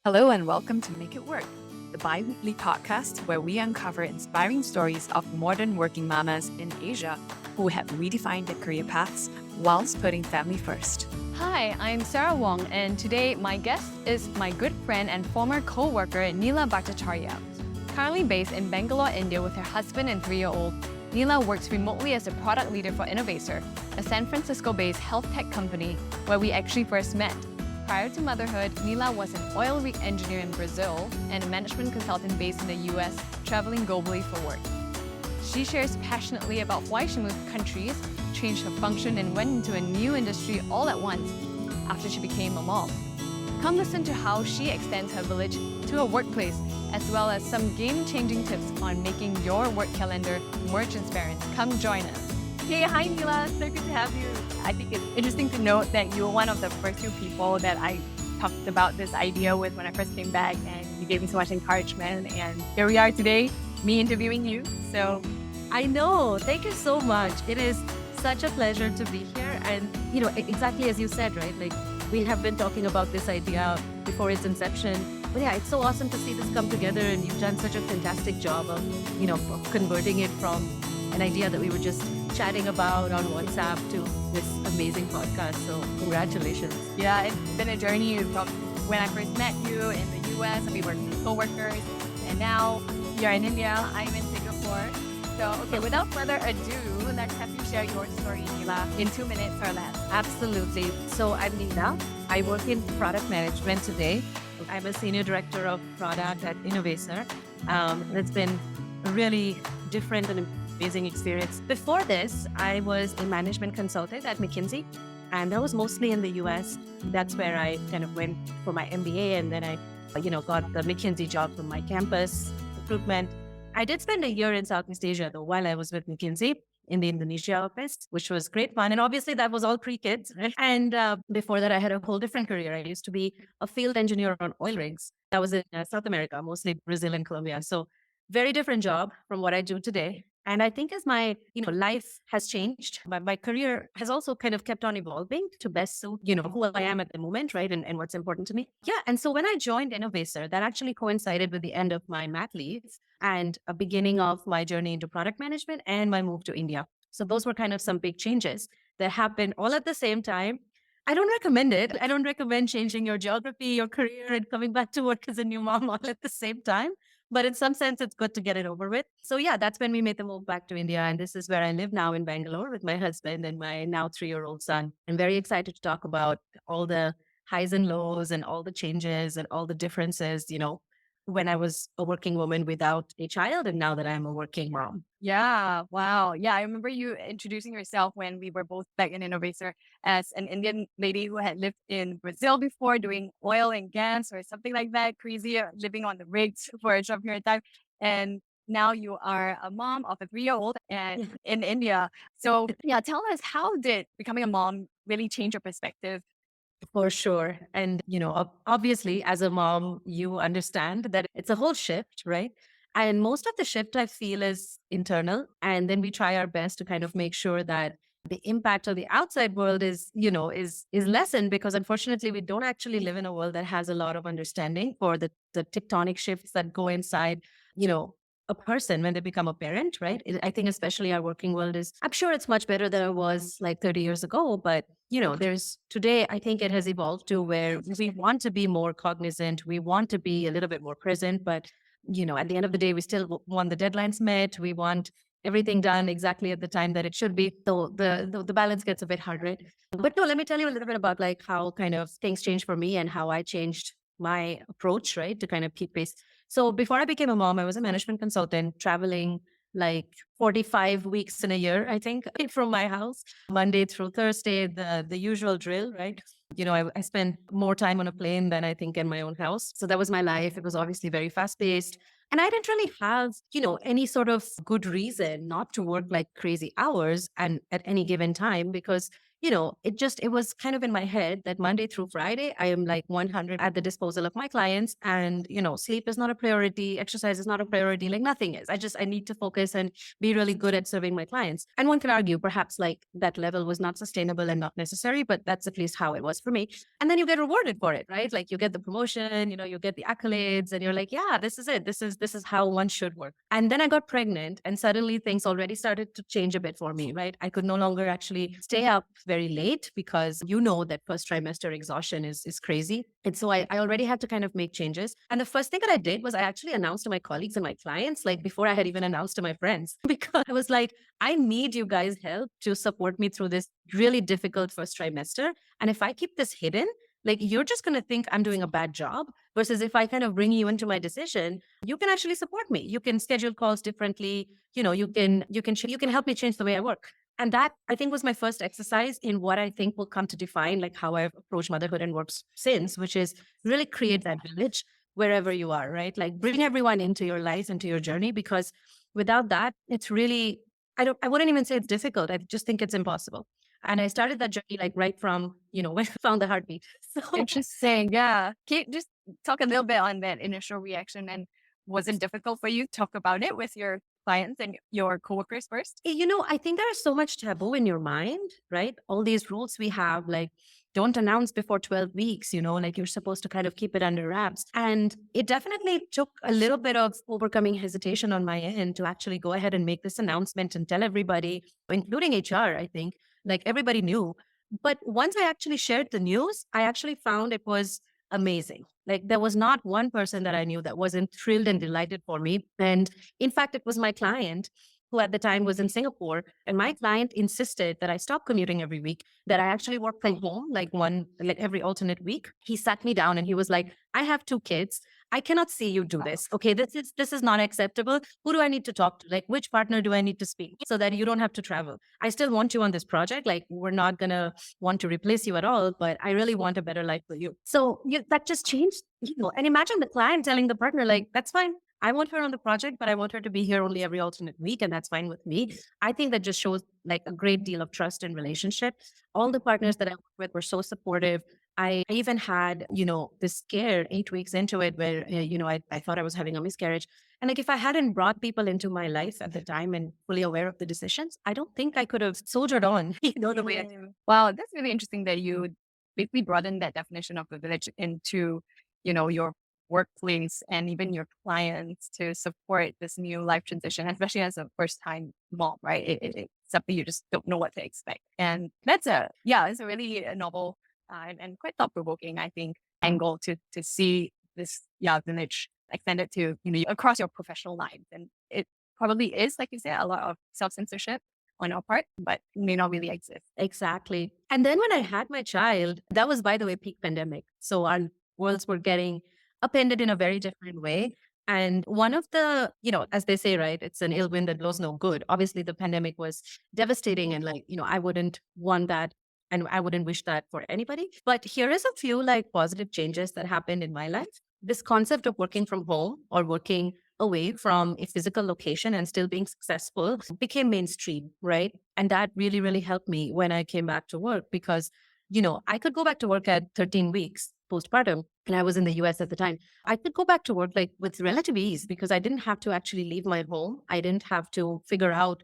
Hello and welcome to Make It Work, the bi-weekly podcast where we uncover inspiring stories of modern working mamas in Asia who have redefined their career paths whilst putting family first. Hi, I'm Sarah Wong, and today my guest is my good friend and former co-worker Nila Bhattacharya. Currently based in Bangalore, India with her husband and 3-year-old, Nila works remotely as a product leader for Innovator, a San Francisco-based health tech company where we actually first met. Prior to Motherhood, Nila was an oil rig engineer in Brazil and a management consultant based in the US, traveling globally for work. She shares passionately about why she moved countries, changed her function, and went into a new industry all at once after she became a mom. Come listen to how she extends her village to her workplace, as well as some game-changing tips on making your work calendar more transparent. Come join us. Hey, hi Nila, so good to have you. I think it's interesting to note that you were one of the first few people that I talked about this idea with when I first came back, and you gave me so much encouragement, and here we are today, me interviewing you. So I know. Thank you so much. It is such a pleasure to be here. And, exactly as you said, right? Like, we have been talking about this idea before its inception. But yeah, it's so awesome to see this come together. And you've done such a fantastic job of converting it from an idea that we were just chatting about on WhatsApp to this amazing podcast. So congratulations. yeah, it's been a journey from when I first met you in the US, and we were co-workers, and now you're in India, I'm in Singapore. So, okay, without further ado, let's have you share your story, Nila, in 2 minutes or less. Absolutely. So I'm Nila. I work in product management today. I'm a senior director of product at Innovator. It's been a really different and amazing experience. Before this, I was a management consultant at McKinsey, and that was mostly in the US. That's where I kind of went for my MBA, and then I, got the McKinsey job from my campus recruitment. I did spend a year in Southeast Asia, though, while I was with McKinsey in the Indonesia office, which was great fun. And obviously, that was all pre-kids. Right? And before that, I had a whole different career. I used to be a field engineer on oil rigs. That was in South America, mostly Brazil and Colombia. So very different job from what I do today. And I think as my, life has changed, my career has also kind of kept on evolving to best suit, who I am at the moment, right? And what's important to me. Yeah. And so when I joined Innovator, that actually coincided with the end of my mat leave and a beginning of my journey into product management and my move to India. So those were kind of some big changes that happened all at the same time. I don't recommend it. I don't recommend changing your geography, your career, and coming back to work as a new mom all at the same time. But in some sense, it's good to get it over with. So yeah, that's when we made the move back to India. And this is where I live now in Bangalore with my husband and my now 3-year-old son. I'm very excited to talk about all the highs and lows and all the changes and all the differences, when I was a working woman without a child and now that I'm a working mom. Yeah, wow. Yeah, I remember you introducing yourself when we were both back in Innovator as an Indian lady who had lived in Brazil before doing oil and gas or something like that, crazy, living on the rigs for a short period of time. And now you are a mom of a 3-year-old and in India. So yeah, tell us, how did becoming a mom really change your perspective? For sure. And, obviously, as a mom, you understand that it's a whole shift, right? And most of the shift I feel is internal. And then we try our best to kind of make sure that the impact of the outside world is lessened, because unfortunately we don't actually live in a world that has a lot of understanding for the tectonic shifts that go inside, you know, a person when they become a parent, right? I think especially our working world I'm sure it's much better than it was like 30 years ago, but there's today, I think it has evolved to where we want to be more cognizant. We want to be a little bit more present, but at the end of the day, we still want the deadlines met. We want everything done exactly at the time that it should be. So the balance gets a bit hard, right? But no, let me tell you a little bit about like how kind of things changed for me and how I changed my approach, right? To kind of keep pace. So before I became a mom, I was a management consultant traveling like 45 weeks in a year, I think, from my house, Monday through Thursday, the usual drill, right? I spent more time on a plane than I think in my own house. So that was my life. It was obviously very fast paced. And I didn't really have, any sort of good reason not to work like crazy hours and at any given time because, it was kind of in my head that Monday through Friday, I am like 100 at the disposal of my clients. And, sleep is not a priority. Exercise is not a priority. Like nothing is. I need to focus and be really good at serving my clients. And one can argue perhaps like that level was not sustainable and not necessary, but that's at least how it was for me. And then you get rewarded for it, right? Like you get the promotion, you get the accolades and you're like, yeah, this is it. This is how one should work. And then I got pregnant and suddenly things already started to change a bit for me, right? I could no longer actually stay up very late because that first trimester exhaustion is crazy. And so I already had to kind of make changes. And the first thing that I did was I actually announced to my colleagues and my clients, like before I had even announced to my friends, because I was like, I need you guys' help to support me through this really difficult first trimester. And if I keep this hidden, like you're just going to think I'm doing a bad job versus if I kind of bring you into my decision, you can actually support me. You can schedule calls differently. You can help me change the way I work. And that I think was my first exercise in what I think will come to define like how I've approached motherhood and works since, which is really create that village wherever you are, right? Like bring everyone into your lives, into your journey, because without that, it's really, I wouldn't even say it's difficult. I just think it's impossible. And I started that journey like right from, when I found the heartbeat. So Interesting. Yeah. Can you just talk a little bit on that initial reaction? And was it difficult for you to talk about it with your clients and your coworkers first? I think there's so much taboo in your mind, right? All these rules we have, like don't announce before 12 weeks, like you're supposed to kind of keep it under wraps. And it definitely took a little bit of overcoming hesitation on my end to actually go ahead and make this announcement and tell everybody, including HR, I think, like everybody knew. But once I actually shared the news, I actually found it was amazing. Like there was not one person that I knew that wasn't thrilled and delighted for me. And in fact, it was my client who at the time was in Singapore. And my client insisted that I stop commuting every week, that I actually work from home like every alternate week. He sat me down and he was like, I have 2 kids. I cannot see you do this. Okay, this is not acceptable. Who do I need to talk to? Like, which partner do I need to speak so that you don't have to travel? I still want you on this project. Like, we're not gonna want to replace you at all, but I really want a better life for you. So that just changed, And imagine the client telling the partner, like, that's fine. I want her on the project, but I want her to be here only every alternate week, and that's fine with me. I think that just shows like a great deal of trust and relationship. All the partners that I worked with were so supportive. I even had, this scare 8 weeks into it where, I thought I was having a miscarriage. And like, if I hadn't brought people into my life at the time and fully aware of the decisions, I don't think I could have soldiered on, the way I did. Wow, that's really interesting that you basically broadened that definition of the village into, your workplace and even your clients to support this new life transition, especially as a first time mom, right? It's something you just don't know what to expect. And it's a really novel and quite thought provoking, I think, angle to see this village extended to, across your professional life. And it probably is, like you said, a lot of self censorship on our part, but may not really exist. Exactly. And then when I had my child, that was, by the way, peak pandemic. So our worlds were getting upended in a very different way. And one of the, as they say, right, it's an ill wind that blows no good. Obviously, the pandemic was devastating and I wouldn't want that. And I wouldn't wish that for anybody. But here is a few like positive changes that happened in my life. This concept of working from home or working away from a physical location and still being successful became mainstream, right? And that really, really helped me when I came back to work because, I could go back to work at 13 weeks postpartum, and I was in the US at the time. I could go back to work like with relative ease because I didn't have to actually leave my home. I didn't have to figure out,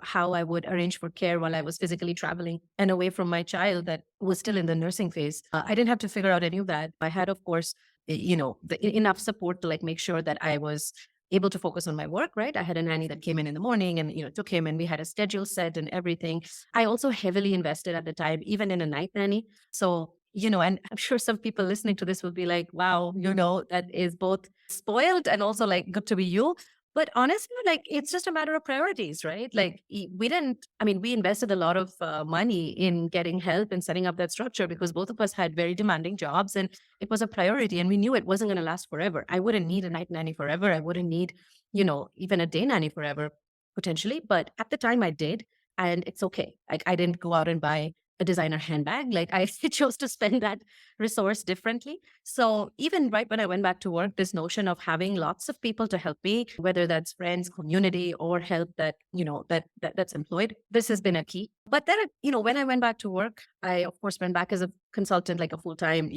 how I would arrange for care while I was physically traveling and away from my child that was still in the nursing phase. I didn't have to figure out any of that. I had, of course, enough support to like make sure that I was able to focus on my work, right? I had a nanny that came in the morning and, took him and we had a schedule set and everything. I also heavily invested at the time, even in a night nanny. So, and I'm sure some people listening to this will be like, wow, that is both spoiled and also like good to be you. But honestly, like it's just a matter of priorities, right? Like we invested a lot of money in getting help and setting up that structure because both of us had very demanding jobs and it was a priority and we knew it wasn't going to last forever. I wouldn't need a night nanny forever. I wouldn't need, even a day nanny forever potentially. But at the time I did, and it's okay. Like I didn't go out and buy a designer handbag. Like I chose to spend that resource differently. So even right when I went back to work, this notion of having lots of people to help me, whether that's friends, community, or help that, that's employed, this has been a key. But then, when I went back to work, I of course went back as a consultant, like a full-time,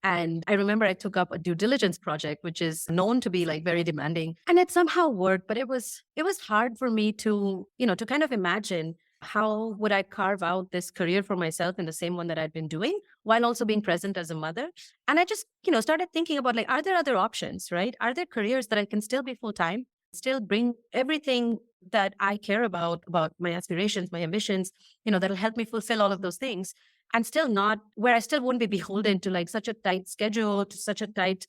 and I remember I took up a due diligence project, which is known to be like very demanding, and it somehow worked, but it was hard for me to, to kind of imagine how would I carve out this career for myself in the same one that I'd been doing while also being present as a mother. And I just, started thinking about like, are there other options, right? Are there careers that I can still be full time, still bring everything that I care about my aspirations, my ambitions, that'll help me fulfill all of those things, and still not where I still wouldn't be beholden to like such a tight schedule, to such a tight,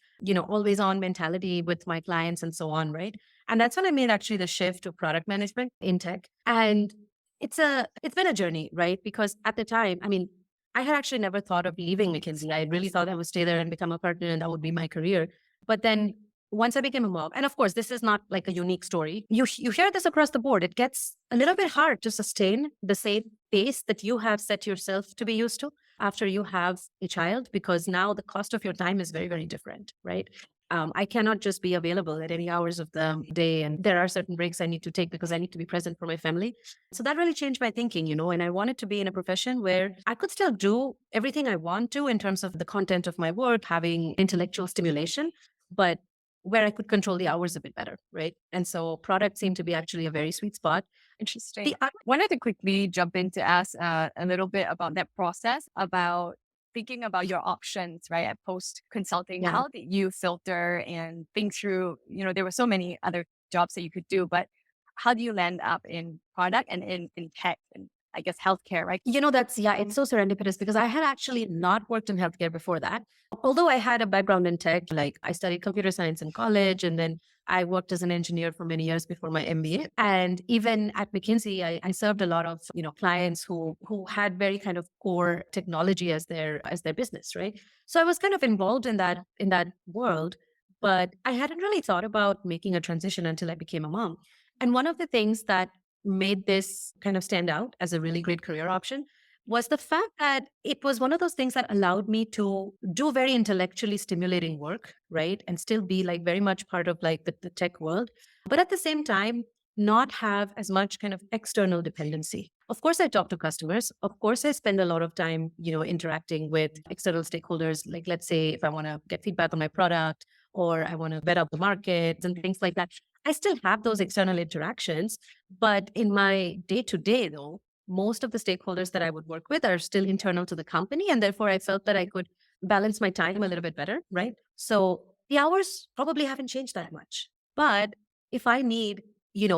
always on mentality with my clients and so on, right? And that's when I made actually the shift to product management in tech. And it's been a journey, right? Because at the time, I mean, I had actually never thought of leaving McKinsey. I really thought I would stay there and become a partner and that would be my career. But then once I became a mom, and of course, this is not like a unique story. You hear this across the board. It gets a little bit hard to sustain the same pace that you have set yourself to be used to after you have a child, because now the cost of your time is very, very different, right? I cannot just be available at any hours of the day. And there are certain breaks I need to take because I need to be present for my family. So that really changed my thinking, and I wanted to be in a profession where I could still do everything I want to in terms of the content of my work, having intellectual stimulation, but where I could control the hours a bit better, right? And so product seemed to be actually a very sweet spot. Interesting. I wanted to quickly jump in to ask a little bit about that process, about thinking about your options, right? At post consulting, Yeah. how did you filter and think through, there were so many other jobs that you could do, but how do you land up in product and in tech and I guess healthcare, right? It's so serendipitous because I had actually not worked in healthcare before that. Although I had a background in tech, like I studied computer science in college, and then I worked as an engineer for many years before my MBA. And even at McKinsey, I served a lot of, clients who had very kind of core technology as their business, right? So I was kind of involved in that world, but I hadn't really thought about making a transition until I became a mom. And one of the things that made this kind of stand out as a really great career option was the fact that it was one of those things that allowed me to do very intellectually stimulating work, right? And still be like very much part of like the tech world, but at the same time, not have as much kind of external dependency. Of course, I talk to customers. Of course, I spend a lot of time, interacting with external stakeholders. Like, let's say if I want to get feedback on my product or I want to vet out the markets and things like that. I still have those external interactions, but in my day-to-day though, most of the stakeholders that I would work with are still internal to the company. And therefore I felt that I could balance my time a little bit better, right? So the hours probably haven't changed that much. But if I need,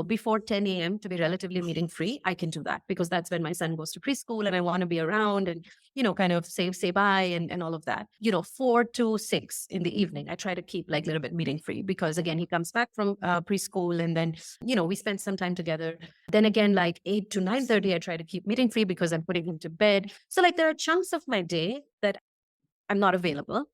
before 10 a.m. to be relatively meeting free, I can do that because that's when my son goes to preschool and I want to be around and, kind of say bye and all of that. 4 to 6 in the evening, I try to keep like a little bit meeting free because again, he comes back from preschool and then, we spend some time together. Then again, like 8 to 9:30, I try to keep meeting free because I'm putting him to bed. So like there are chunks of my day that I'm not available.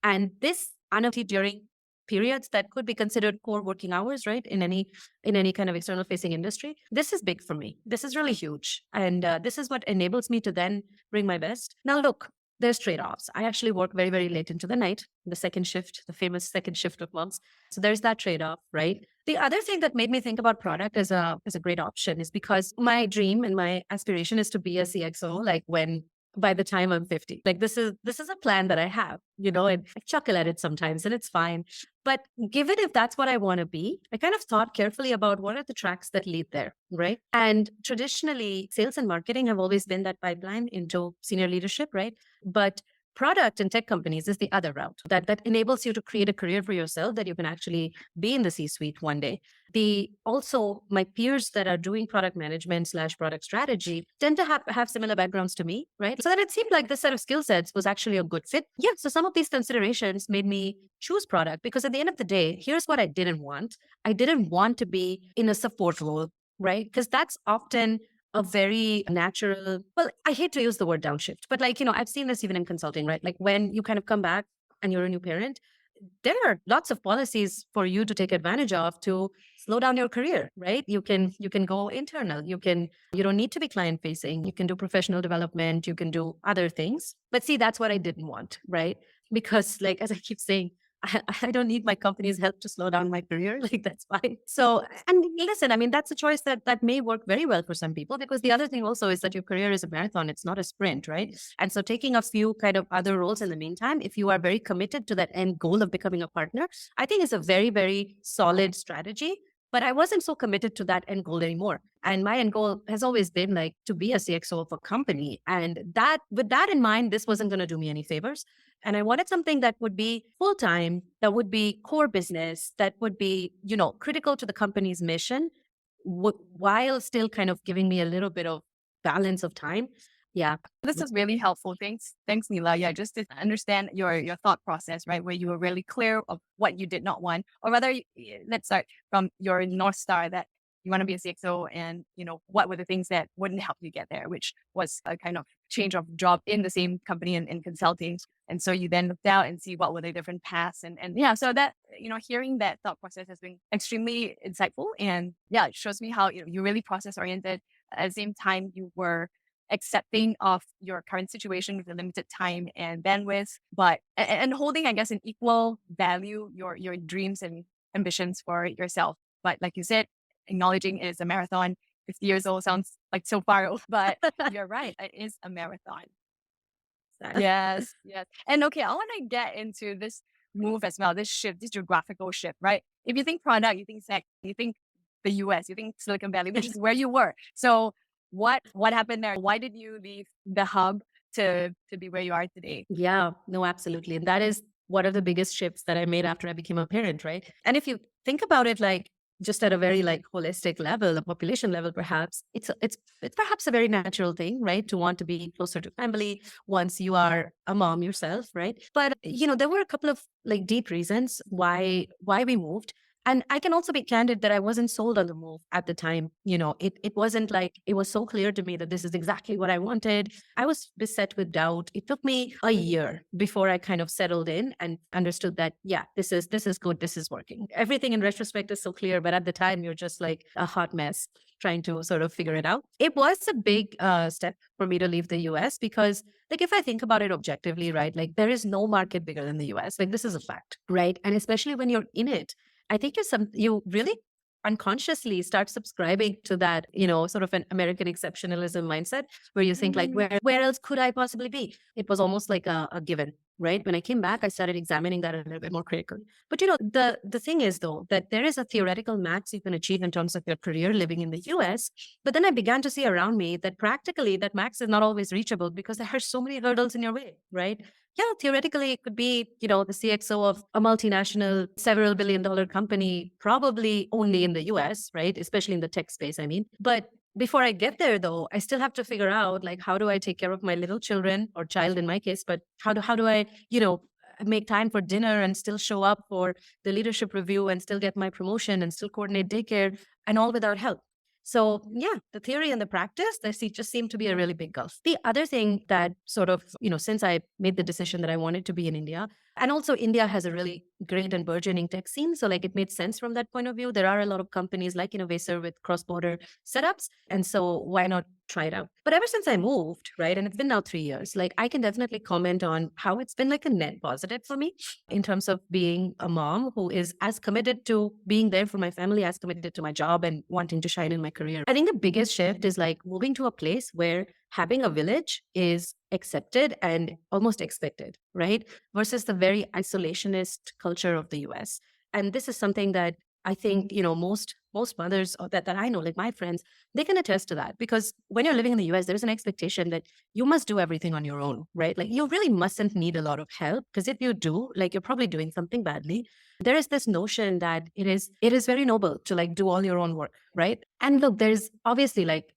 And this unavailability during periods that could be considered core working hours, right? In any kind of external facing industry. This is big for me. This is really huge. And this is what enables me to then bring my best. Now, look, there's trade-offs. I actually work very, very late into the night, the second shift, the famous second shift of moms. So there's that trade-off, right? The other thing that made me think about product as a great option is because my dream and my aspiration is to be a CXO, like by the time I'm 50. Like this is a plan that I have, and I chuckle at it sometimes and it's fine. But given if that's what I want to be, I kind of thought carefully about what are the tracks that lead there, right? And traditionally, sales and marketing have always been that pipeline into senior leadership, right? But product and tech companies is the other route that enables you to create a career for yourself that you can actually be in the C-suite one day. Also, my peers that are doing product management / product strategy tend to have similar backgrounds to me, right? So that it seemed like this set of skill sets was actually a good fit. Yeah. So some of these considerations made me choose product because at the end of the day, here's what I didn't want. I didn't want to be in a support role, right? Because that's often a very natural, well, I hate to use the word downshift, but like, I've seen this even in consulting, right? Like when you kind of come back and you're a new parent, there are lots of policies for you to take advantage of to slow down your career, right? You can go internal. You don't need to be client facing. You can do professional development. You can do other things. But see, that's what I didn't want, right? Because like as I keep saying, I don't need my company's help to slow down my career. Like that's fine. So, and listen, I mean, that's a choice that may work very well for some people, because the other thing also is that your career is a marathon. It's not a sprint, right? And so taking a few kind of other roles in the meantime, if you are very committed to that end goal of becoming a partner, I think is a very, very solid strategy. But I wasn't so committed to that end goal anymore. And my end goal has always been like to be a CXO of a company. And that, with that in mind, this wasn't going to do me any favors. And I wanted something that would be full time, that would be core business, that would be, critical to the company's mission, while still kind of giving me a little bit of balance of time. Yeah. This is really helpful. Thanks, Nila. Yeah, just to understand your thought process, right? Where you were really clear of what you did not want, or rather, let's start from your North Star that you want to be a CXO, and what were the things that wouldn't help you get there, which was a kind of change of job in the same company in consulting. And so you then looked out and see what were the different paths, and yeah, so that hearing that thought process has been extremely insightful, and yeah, it shows me how you're really process oriented. At the same time, you were accepting of your current situation with the limited time and bandwidth, but and holding, I guess, in equal value your dreams and ambitions for yourself. But like you said, acknowledging it is a marathon. 50 years old sounds like so far off, but you're right. It is a marathon. Yes, yes. And okay, I want to get into this move as well, this shift, this geographical shift, right? If you think product, you think tech, you think the US, you think Silicon Valley, which is where you were. So what happened there? Why did you leave the hub to be where you are today? Yeah, no, absolutely. And that is one of the biggest shifts that I made after I became a parent, right? And if you think about it, like just at a very like holistic level, a population level, perhaps it's perhaps a very natural thing, right? To want to be closer to family once you are a mom yourself, right? But there were a couple of like deep reasons why we moved. And I can also be candid that I wasn't sold on the move at the time. It wasn't like it was so clear to me that this is exactly what I wanted. I was beset with doubt. It took me a year before I kind of settled in and understood that, yeah, this is good. This is working. Everything in retrospect is so clear, but at the time you're just like a hot mess trying to sort of figure it out. It was a big step for me to leave the US because like if I think about it objectively, right, like there is no market bigger than the US. Like this is a fact, right? And especially when you're in it, I think you really unconsciously start subscribing to that, sort of an American exceptionalism mindset where you think like, where else could I possibly be? It was almost like a given, right? When I came back, I started examining that a little bit more critically. But the thing is though, that there is a theoretical max you can achieve in terms of your career living in the US. But then I began to see around me that practically that max is not always reachable because there are so many hurdles in your way, right? Yeah, theoretically, it could be, the CXO of a multinational, several billion-dollar company, probably only in the US, right? Especially in the tech space, I mean. But before I get there, though, I still have to figure out, like, how do I take care of my little children or child in my case? But how do I, make time for dinner and still show up for the leadership review and still get my promotion and still coordinate daycare and all without help? So yeah, the theory and the practice, just seem to be a really big gulf. The other thing that sort of, since I made the decision that I wanted to be in India, and also India has a really great and burgeoning tech scene. So like it made sense from that point of view. There are a lot of companies like Innovacer with cross-border setups. And so why not try it out? But ever since I moved, right, and it's been now 3 years, like I can definitely comment on how it's been like a net positive for me in terms of being a mom who is as committed to being there for my family, as committed to my job and wanting to shine in my career. I think the biggest shift is like moving to a place where having a village is accepted and almost expected, right? Versus the very isolationist culture of the US. And this is something that I think, most mothers that I know, like my friends, they can attest to that because when you're living in the US, there's an expectation that you must do everything on your own, right? Like you really mustn't need a lot of help because if you do, like you're probably doing something badly. There is this notion that it is very noble to like do all your own work, right? And look, there's obviously like,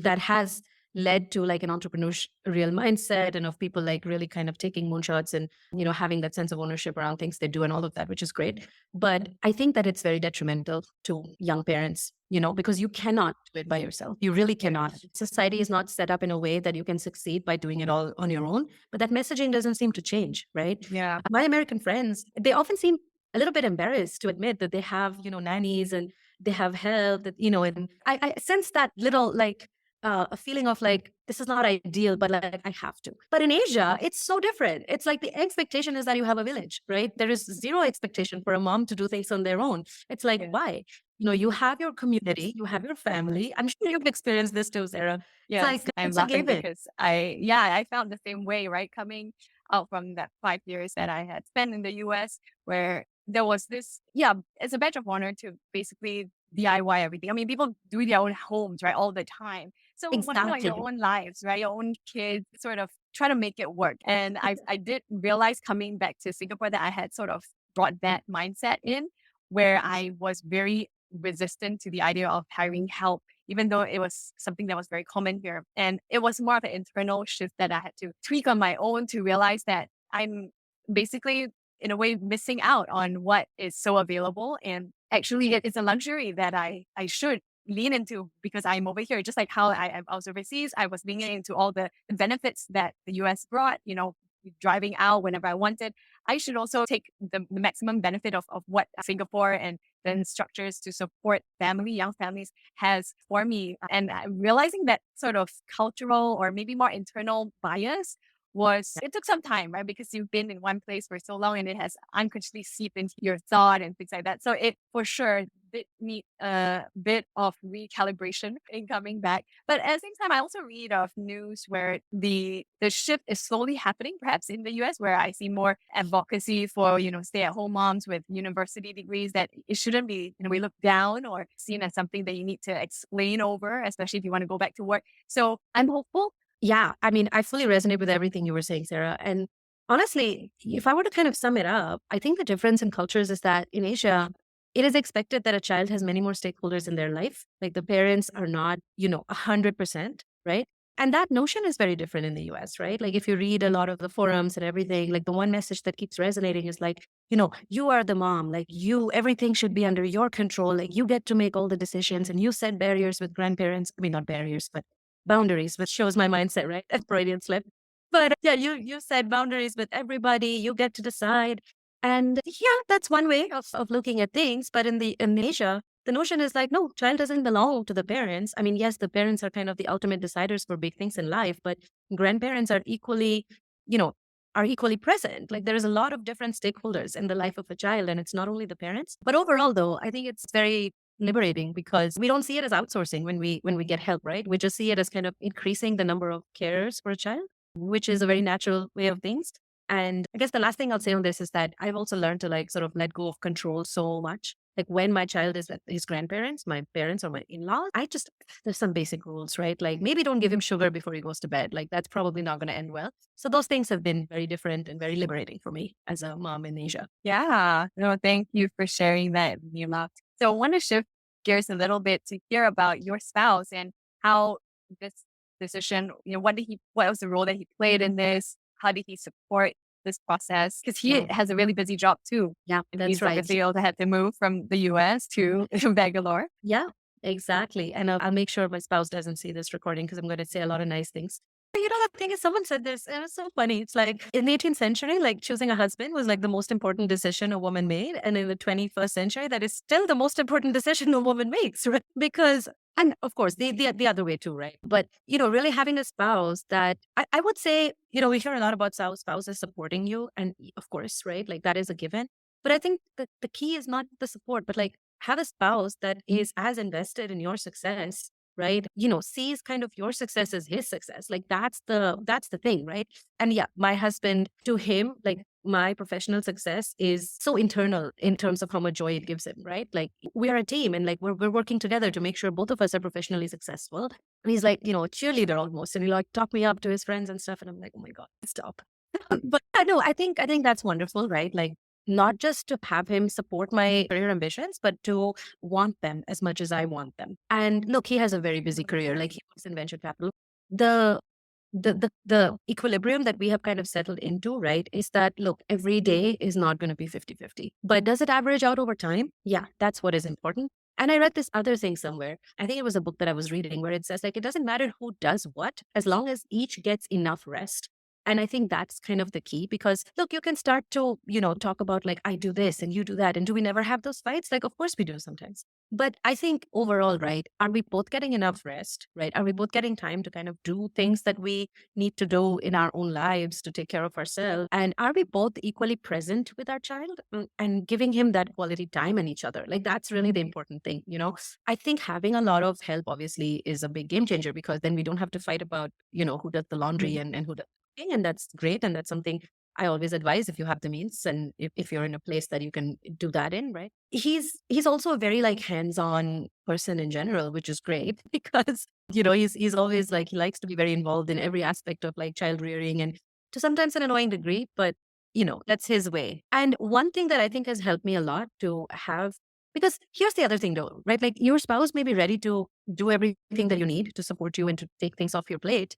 that has led to like an entrepreneurial mindset and of people like really kind of taking moonshots and, having that sense of ownership around things they do and all of that, which is great. But I think that it's very detrimental to young parents, because you cannot do it by yourself. You really cannot. Society is not set up in a way that you can succeed by doing it all on your own. But that messaging doesn't seem to change, right? Yeah. My American friends, they often seem a little bit embarrassed to admit that they have, nannies and they have help that, and I sense that little like a feeling of like, this is not ideal, but like I have to. But in Asia, it's so different. It's like the expectation is that you have a village, right? There is zero expectation for a mom to do things on their own. It's like, Yeah. why? You have your community, you have your family. I'm sure you've experienced this too, Sarah. Yes, It's like, I'm it's a laughing given. because I found the same way, right? Coming out from that 5 years that I had spent in the US, where there was this, it's a badge of honor to basically DIY everything. I mean, people do their own homes, right, all the time. So what about your Exactly. own lives, right? Your own kids, sort of try to make it work. And I did realize coming back to Singapore that I had sort of brought that mindset in, where I was very resistant to the idea of hiring help, even though it was something that was very common here. And it was more of an internal shift that I had to tweak on my own to realize that I'm basically, in a way, missing out on what is so available. And actually, it's a luxury that I should lean into because I'm over here. Just like how I was overseas, I was leaning into all the benefits that the US brought, driving out whenever I wanted. I should also take the maximum benefit of what Singapore and then structures to support young families has for me. And I'm realizing that sort of cultural or maybe more internal bias it took some time, right? Because you've been in one place for so long and it has unconsciously seeped into your thought and things like that. So it for sure did need a bit of recalibration in coming back. But at the same time, I also read of news where the shift is slowly happening, perhaps in the US, where I see more advocacy for, stay-at-home moms with university degrees, that it shouldn't be, we look down or seen as something that you need to explain over, especially if you want to go back to work. So I'm hopeful. Yeah, I mean, I fully resonate with everything you were saying, Sarah. And honestly, if I were to kind of sum it up, I think the difference in cultures is that in Asia, it is expected that a child has many more stakeholders in their life. Like the parents are not, 100%, right? And that notion is very different in the US, right? Like if you read a lot of the forums and everything, like the one message that keeps resonating is like, you are the mom, like everything should be under your control. Like you get to make all the decisions and you set barriers with grandparents. I mean, not barriers, but boundaries, which shows my mindset, right? That's Freudian slip. But yeah, you set boundaries with everybody. You get to decide. And yeah, that's one way of looking at things. But in Asia, the notion is like, no, child doesn't belong to the parents. I mean, yes, the parents are kind of the ultimate deciders for big things in life, but grandparents are you know, equally present. Like there is a lot of different stakeholders in the life of a child, and it's not only the parents. But overall, though, I think it's very liberating because we don't see it as outsourcing when we get help, right? We just see it as kind of increasing the number of carers for a child, which is a very natural way of things. And I guess the last thing I'll say on this is that I've also learned to like sort of let go of control so much. Like when my child is with his grandparents, my parents or my in-laws, there's some basic rules, right? Like maybe don't give him sugar before he goes to bed. Like that's probably not going to end well. So those things have been very different and very liberating for me as a mom in Asia. Yeah. No, thank you for sharing that, Nila. So I want to shift gears a little bit to hear about your spouse and how this decision, what was the role that he played in this? How did he support this process? Because he has a really busy job too. Yeah, that's He's right. obviously also had to move from the US to Bangalore. Yeah, exactly. And I'll make sure my spouse doesn't see this recording because I'm going to say a lot of nice things. The thing is, someone said this, and it's so funny. It's like in the 18th century, like choosing a husband was like the most important decision a woman made. And in the 21st century, that is still the most important decision a woman makes, right? Because, and of course, the other way too, right? But, really having a spouse that I would say, we hear a lot about spouses supporting you. And of course, right? Like that is a given. But I think that the key is not the support, but like have a spouse that is as invested in your success, right? Sees kind of your success as his success. Like that's the thing, right? And yeah, my husband, to him, like my professional success is so internal in terms of how much joy it gives him, right? Like we are a team and like we're working together to make sure both of us are professionally successful. And he's like, a cheerleader almost. And he like talk me up to his friends and stuff. And I'm like, oh my God, stop. But I know, I think that's wonderful, right? Like not just to have him support my career ambitions, but to want them as much as I want them. And look, he has a very busy career. Like he works in venture capital. the equilibrium that we have kind of settled into, right, is that, look, every day is not going to be 50-50. But does it average out over time? Yeah, that's what is important. And I read this other thing somewhere. I think it was a book that I was reading where it says, like, it doesn't matter who does what, as long as each gets enough rest. And I think that's kind of the key because, look, you can start to, talk about like, I do this and you do that. And do we never have those fights? Like, of course we do sometimes. But I think overall, right, are we both getting enough rest, right? Are we both getting time to kind of do things that we need to do in our own lives to take care of ourselves? And are we both equally present with our child and giving him that quality time and each other? Like, that's really the important thing, I think having a lot of help obviously is a big game changer because then we don't have to fight about, who does the laundry and who does the cooking. And that's great. And that's something I always advise if you have the means and if you're in a place that you can do that in, right? He's also a very like hands-on person in general, which is great because he's always like he likes to be very involved in every aspect of like child rearing and to sometimes an annoying degree, but that's his way. And one thing that I think has helped me a lot to have because here's the other thing though, right? Like your spouse may be ready to do everything that you need to support you and to take things off your plate.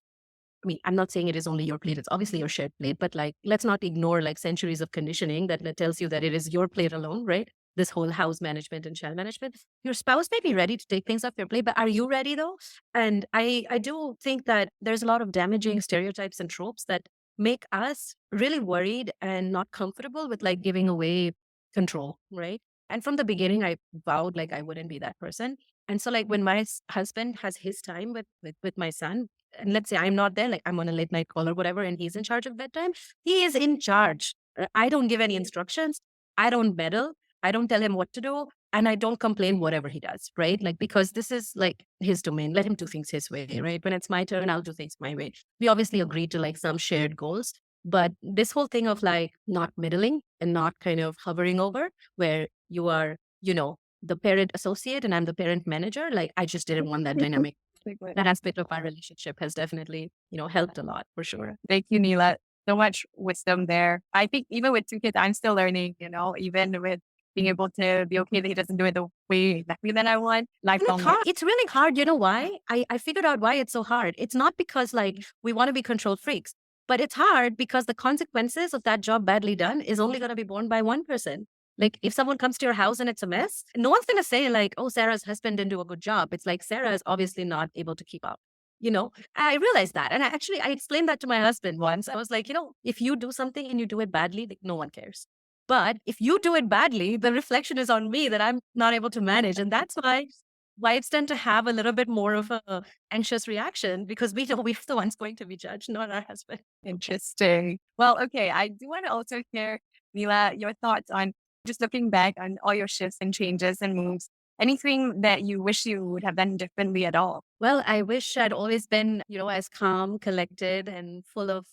I mean, I'm not saying it is only your plate, it's obviously your shared plate, but like, let's not ignore like centuries of conditioning that tells you that it is your plate alone, right? This whole house management and child management. Your spouse may be ready to take things off your plate, but are you ready though? And I do think that there's a lot of damaging stereotypes and tropes that make us really worried and not comfortable with like giving away control, right? And from the beginning, I vowed like I wouldn't be that person. And so like when my husband has his time with my son, and let's say I'm not there, like I'm on a late night call or whatever, and he's in charge of bedtime, he is in charge. I don't give any instructions. I don't meddle. I don't tell him what to do. And I don't complain whatever he does, right? Like, because this is like his domain. Let him do things his way, right? When it's my turn, I'll do things my way. We obviously agreed to like some shared goals. But this whole thing of like not middling and not kind of hovering over where you are, the parent associate and I'm the parent manager, like I just didn't want that dynamic. That aspect of our relationship has definitely, helped a lot for sure. Thank you, Neela. So much wisdom there. I think even with 2 kids, I'm still learning, even with being able to be okay that he doesn't do it the way exactly that I want. Lifelong. It's really hard. You know why? I figured out why it's so hard. It's not because like we want to be control freaks, but it's hard because the consequences of that job badly done is only going to be borne by one person. Like if someone comes to your house and it's a mess, no one's going to say like, oh, Sarah's husband didn't do a good job. It's like, Sarah is obviously not able to keep up. I realized that. And I explained that to my husband once. I was like, if you do something and you do it badly, like no one cares. But if you do it badly, the reflection is on me that I'm not able to manage. And that's why wives tend to have a little bit more of a anxious reaction because we know we're the ones going to be judged, not our husband. Interesting. Well, okay. I do want to also hear, Neela, your thoughts on just looking back on all your shifts and changes and moves. Anything that you wish you would have done differently at all? Well, I wish I'd always been, as calm, collected, and full of,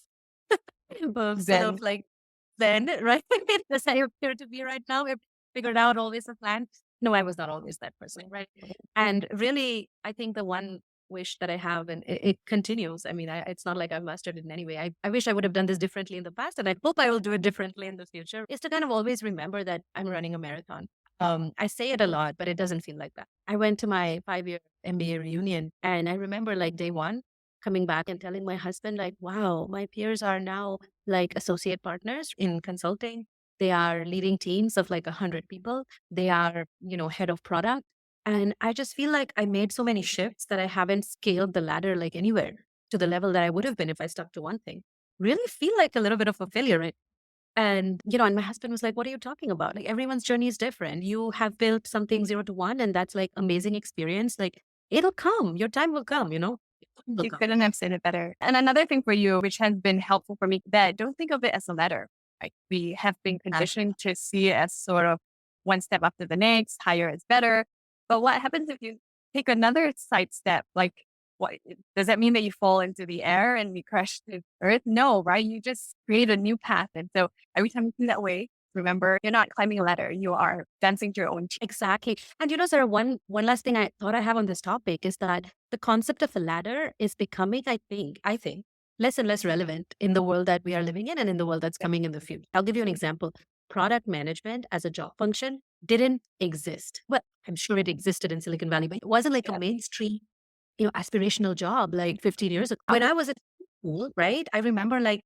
sort of like Zen, right? As I appear to be right now. I've figured out always a plan. No, I was not always that person, right? And really, I think the one wish that I have, and it continues. I mean, it's not like I've mastered it in any way. I wish I would have done this differently in the past, and I hope I will do it differently in the future, is to kind of always remember that I'm running a marathon. I say it a lot, but it doesn't feel like that. I went to my 5-year MBA reunion, and I remember like day one, coming back and telling my husband, like, wow, my peers are now like associate partners in consulting. They are leading teams of like 100 people. They are, head of product. And I just feel like I made so many shifts that I haven't scaled the ladder like anywhere to the level that I would have been if I stuck to one thing. Really feel like a little bit of a failure, right? And, and my husband was like, what are you talking about? Like everyone's journey is different. You have built something 0 to 1 and that's like amazing experience. Like it'll come, your time will come, You couldn't have said it better. And another thing for you, which has been helpful for me, that don't think of it as a ladder. Right? We have been conditioned to see it as sort of one step after the next, higher is better. But what happens if you take another side step? Like, what does that mean that you fall into the air and you crash to earth? No, right? You just create a new path. And so every time you feel that way, remember, you're not climbing a ladder. You are dancing to your own. Exactly. And Sarah, one last thing I thought I have on this topic is that the concept of a ladder is becoming, I think, less and less relevant in the world that we are living in and in the world that's coming in the future. I'll give you an example. Product management as a job function didn't exist. Well, I'm sure it existed in Silicon Valley, but it wasn't like a mainstream aspirational job like 15 years ago. When I was at school, right? I remember I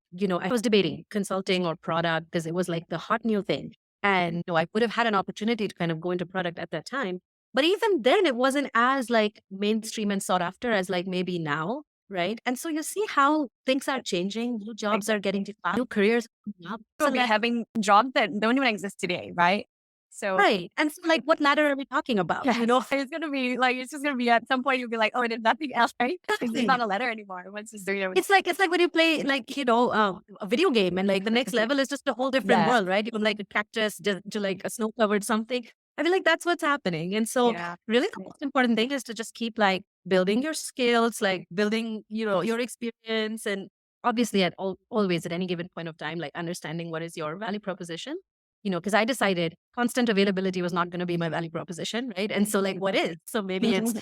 was debating consulting or product because it was like the hot new thing. And I would have had an opportunity to kind of go into product at that time. But even then, it wasn't as like mainstream and sought after as like maybe now, right? And so you see how things are changing. New jobs are getting defined, new careers are coming up. We'll be having jobs that don't even exist today, right? So Right. And so like what ladder are we talking about? yeah, it's gonna be like it's just gonna be at some point you'll be like, oh, there's nothing else, right? It's Nothing. not a letter anymore. Once it's doing It's like when you play a video game and like the next level is just a whole different Yes. world, right? From like a cactus to like a snow covered something. I feel like that's what's happening. And so Yeah. really the most important thing is to just keep like building your skills, like building, your experience, and obviously always at any given point of time, like understanding what is your value proposition. Because I decided constant availability was not going to be my value proposition, right? And so like what is? So maybe it's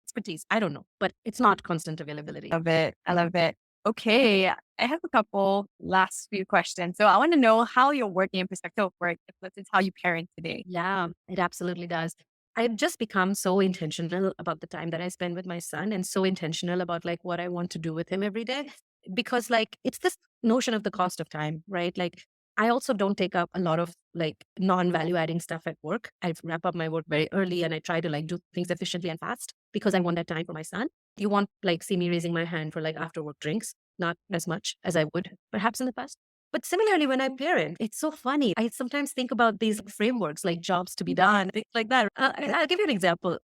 expertise. I don't know, but it's not constant availability. Love it. I love it. Okay. I have a couple last few questions. So I want to know how your working and perspective of work influences how you parent today. Yeah, it absolutely does. I've just become so intentional about the time that I spend with my son and so intentional about like what I want to do with him every day. Because like it's this notion of the cost of time, right? Like I also don't take up a lot of like non-value adding stuff at work. I wrap up my work very early and I try to like do things efficiently and fast because I want that time for my son. You won't like see me raising my hand for like after work drinks, not as much as I would perhaps in the past. But similarly, when I parent, it's so funny. I sometimes think about these frameworks like jobs to be done, things like that. I'll give you an example.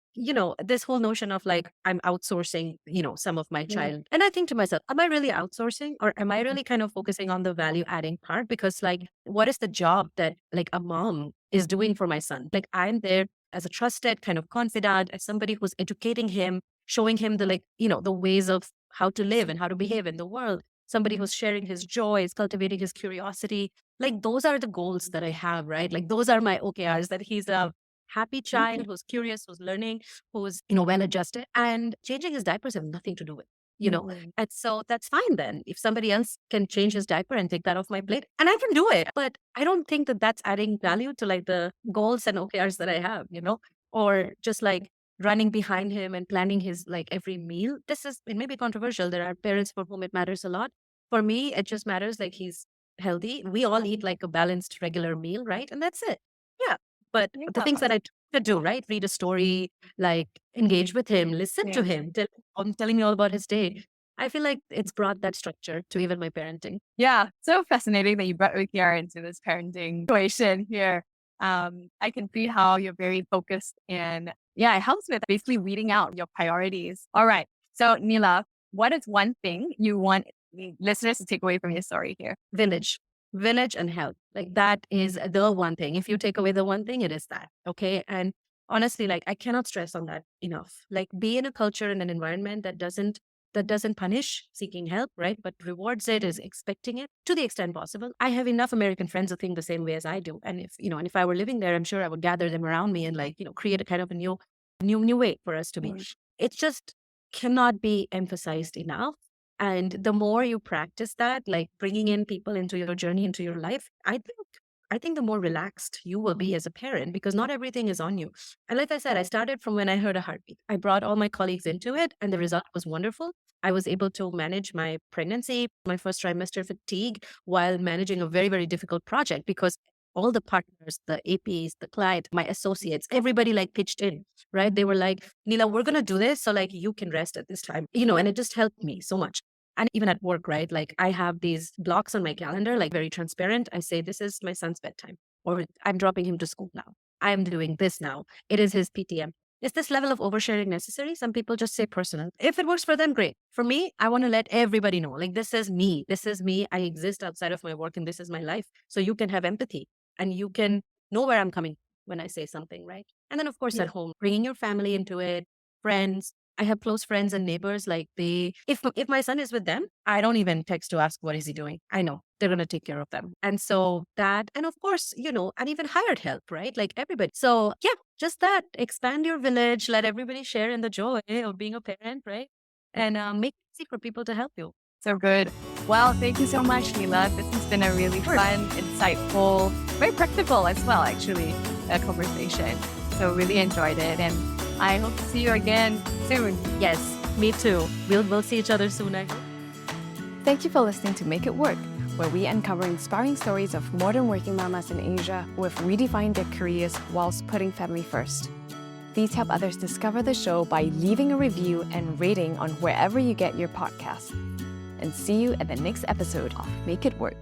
This whole notion of like I'm outsourcing, some of my child. And I think to myself, am I really outsourcing or am I really kind of focusing on the value adding part? Because like, what is the job that like a mom is doing for my son? Like I'm there as a trusted kind of confidant, as somebody who's educating him, showing him the the ways of how to live and how to behave in the world. Somebody who's sharing his joys, cultivating his curiosity. Like those are the goals that I have, right? Like those are my OKRs, that he's a happy child who's curious, who's learning, who's, well adjusted, and changing his diapers have nothing to do with, and so that's fine then. If somebody else can change his diaper and take that off my plate, and I can do it, but I don't think that that's adding value to like the goals and OKRs that I have, or just like running behind him and planning his like every meal. It may be controversial. There are parents for whom it matters a lot. For me, it just matters like he's healthy. We all eat like a balanced regular meal, right? And that's it. Yeah. But the things that I to do, right? Read a story, like engage with him, listen to him, telling me all about his day. I feel like it's brought that structure to even my parenting. Yeah. So fascinating that you brought OKR into this parenting situation here. I can see how you're very focused and it helps with basically weeding out your priorities. All right. So Nila, what is one thing you want the listeners to take away from your story here? Village and health. Like that is the one thing. If you take away the one thing, it is that. Okay. And honestly, like I cannot stress on that enough. Like be in a culture and an environment that doesn't punish seeking help, right? But rewards it, is expecting it to the extent possible. I have enough American friends who think the same way as I do. And if I were living there, I'm sure I would gather them around me and like, create a kind of a new way for us to be. It just cannot be emphasized enough. And the more you practice that, like bringing in people into your journey, into your life, I think the more relaxed you will be as a parent, because not everything is on you. And like I said, I started from when I heard a heartbeat. I brought all my colleagues into it and the result was wonderful. I was able to manage my pregnancy, my first trimester fatigue, while managing a very, very difficult project, because all the partners, the APs, the client, my associates, everybody like pitched in, right? They were like, Nila, we're going to do this so like you can rest at this time, and it just helped me so much. And even at work, right? Like I have these blocks on my calendar, like very transparent. I say, this is my son's bedtime, or I'm dropping him to school now. I'm doing this now. It is his PTM. Is this level of oversharing necessary? Some people just say personal. If it works for them, great. For me, I want to let everybody know, like, this is me. This is me. I exist outside of my work and this is my life. So you can have empathy and you can know where I'm coming when I say something, right? And then of course at home, bringing your family into it, friends. I have close friends and neighbors, like if my son is with them, I don't even text to ask what is he doing. I know they're going to take care of them. And so that, and of course, and even hired help, right? Like everybody. So yeah, just that, expand your village, let everybody share in the joy of being a parent, right? And make it easy for people to help you. So good. Well, thank you so much, Nila. This has been a really fun, insightful, very practical as well, actually, conversation. So really enjoyed it. And I hope to see you again soon. Yes. Me too. We'll see each other soon, I hope. Thank you for listening to Make It Work, where we uncover inspiring stories of modern working mamas in Asia who have redefined their careers whilst putting family first. Please help others discover the show by leaving a review and rating on wherever you get your podcasts. And see you at the next episode of Make It Work.